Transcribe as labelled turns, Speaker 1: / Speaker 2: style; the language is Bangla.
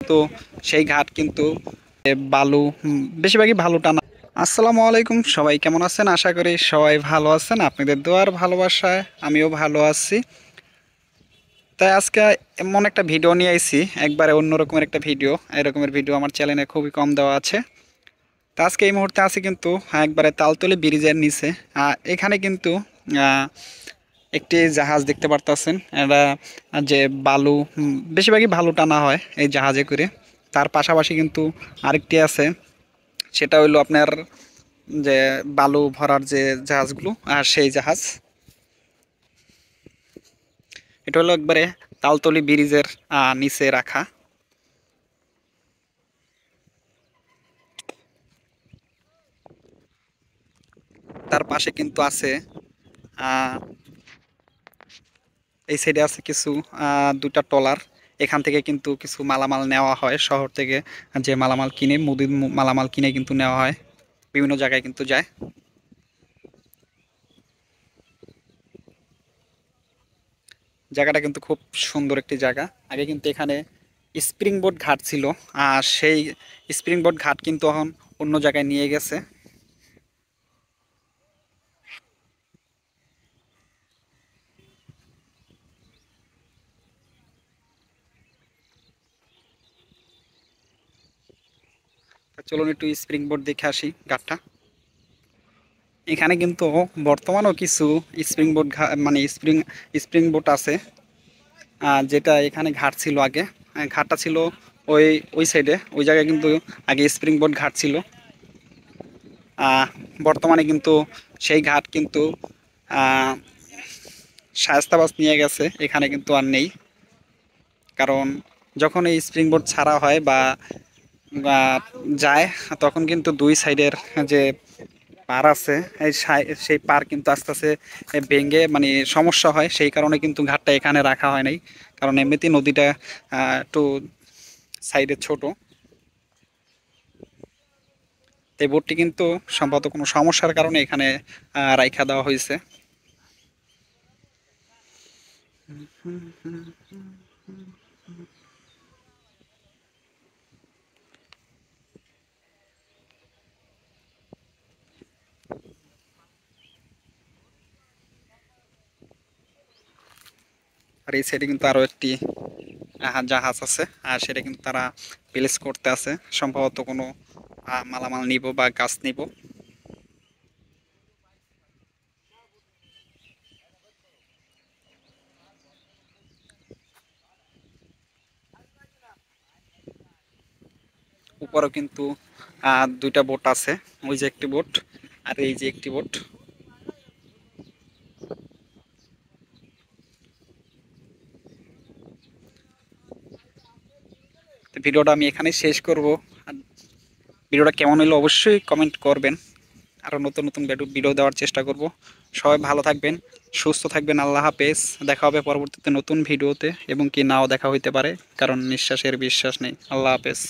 Speaker 1: কিন্তু সেই ঘাট কিন্তু বালু বেশিরভাগই বালু টানা। আসসালামু আলাইকুম, সবাই কেমন আছেন? আশা করি সবাই ভালো আছেন। আপনাদের দোয়ার ভালোবাসায় আমিও ভালো আছি। তাই আজকে এমন একটা ভিডিও নিয়ে আইছি, একবারে অন্যরকমের একটা ভিডিও। এরকমের ভিডিও আমার চ্যানেলে খুবই কম দেওয়া আছে। তো আজকে এই মুহূর্তে আছি কিন্তু একবারে তালতলি ব্রিজের নিচে। এখানে কিন্তু আহ, একটি জাহাজ দেখতে পারতেছেন। এটা যে বালু বেশিরভাগই বালু টানা হয় এই জাহাজে করে। তার পাশাপাশি কিন্তু আরেকটি আছে, সেটা হইলো আপনার যে বালু ভরার যে জাহাজগুলো, আর সেই জাহাজ। এটা হলো একবারে তালতলি ব্রিজের নিচে রাখা। তার পাশে কিন্তু আছে আহ, এই সাইডে আছে কিছু দুটা ট্রলার। এখান থেকে কিন্তু কিছু মালামাল নেওয়া হয় শহর থেকে। যে মালামাল কিনে মুদির মালামাল কিনে কিন্তু নেওয়া হয়, বিভিন্ন জায়গায় কিন্তু যায়। জায়গাটা কিন্তু খুব সুন্দর একটি জায়গা। আগে কিন্তু এখানে স্প্রিং বোট ঘাট ছিল, আর সেই স্প্রিং বোট ঘাট কিন্তু এখন অন্য জায়গায় নিয়ে গেছে। তা চলুন একটু স্প্রিং বোট দেখে আসি ঘাটটা। এখানে কিন্তু বর্তমানেও কিছু স্প্রিং বোট মানে স্প্রিং স্প্রিং বোট আছে, যেটা এখানে ঘাট ছিল আগে। ঘাটটা ছিল ওই ওই সাইডে, ওই জায়গায় কিন্তু আগে স্প্রিং বোট ঘাট ছিল। বর্তমানে কিন্তু সেই ঘাট কিন্তু শায়েস্তাবাজ নিয়ে গেছে, এখানে কিন্তু আর নেই। কারণ যখন এই স্প্রিং বোট ছাড়া হয় বা বা যায়, তখন কিন্তু দুই সাইডের যে পার আছে, সেই পার কিন্তু আস্তে আস্তে ভেঙে মানে সমস্যা হয়। সেই কারণে কিন্তু ঘাটটা এখানে রাখা হয় নাই। কারণ এমনিতেই নদীটা একটু সাইডে ছোট। তো এই বোটটি কিন্তু সম্ভবত কোনো সমস্যার কারণে এখানে রাইখা দেওয়া হয়েছে। আর এই সাইডে কিন্তু আরো একটি জাহাজ আছে, আর সেটা কিন্তু তারা প্লেস করতে আছে, সম্ভবত কোনো মালামাল নিব বা গাছ নিব। উপরেও কিন্তু দুইটা বোট আছে, ওই যে একটি বোট আর এই যে একটি বোট। তো ভিডিওটা আমি এখানে শেষ করব। আর ভিডিওটা কেমন হলো অবশ্যই কমেন্ট করবেন। আরও নতুন নতুন ভিডিও দেওয়ার চেষ্টা করব। সবাই ভালো থাকবেন, সুস্থ থাকবেন। আল্লাহ হাফেজ। দেখা হবে পরবর্তীতে নতুন ভিডিওতে, এবং কি নাও দেখা হইতে পারে, কারণ নিঃশ্বাসের বিশ্বাস নেই। আল্লাহ হাফেজ।